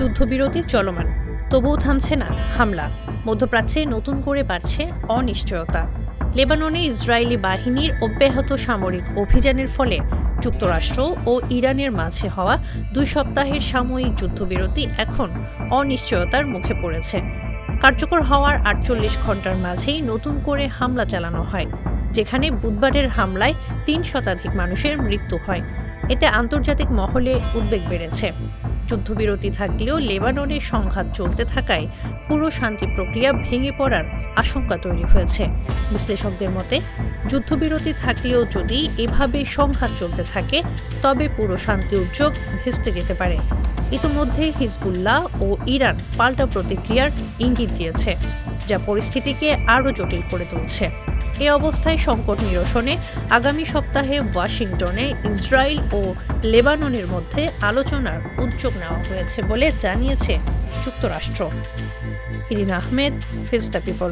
যুদ্ধবিরতি চলমান, তবুও থামছে না হামলা। মধ্যপ্রাচ্যে নতুন করে বাড়ছে অনিশ্চয়তা। লেবাননে ইসরায়েলি বাহিনীর অব্যাহত সামরিক অভিযানের ফলে যুক্তরাষ্ট্র ও ইরানের মাঝে হওয়া 2 সপ্তাহের সাময়িক যুদ্ধবিরতি এখন অনিশ্চয়তার মুখে পড়েছে। কার্যকর হওয়ার 48 ঘন্টার মাঝেই নতুন করে হামলা চালানো হয়, যেখানে বুধবারের হামলায় 3 শতাধিক মানুষের মৃত্যু হয়। এতে আন্তর্জাতিক মহলে উদ্বেগ বেড়েছে। যুদ্ধবিরতি থাকলেও লেবাননে সংঘাত চলতে থাকায় পুরো শান্তি প্রক্রিয়া ভেঙে পড়ার আশঙ্কা তৈরি হয়েছে। বিশ্লেষকদের মতে, যুদ্ধবিরতি থাকলেও যদি এভাবে সংঘাত চলতে থাকে তবে পুরো শান্তি উদ্যোগ ভেস্তে যেতে পারে। ইতোমধ্যে হিজবুল্লাহ ও ইরান পাল্টা প্রতিক্রিয়ার ইঙ্গিত দিয়েছে, যা পরিস্থিতিকে আরও জটিল করে তুলছে। এ অবস্থায় সংকট নিরসনে আগামী সপ্তাহে ওয়াশিংটনে ইসরায়েল ও লেবাননের মধ্যে আলোচনার উদ্যোগ নেওয়া হয়েছে বলে জানিয়েছে যুক্তরাষ্ট্র। Irin Ahmed, face the people.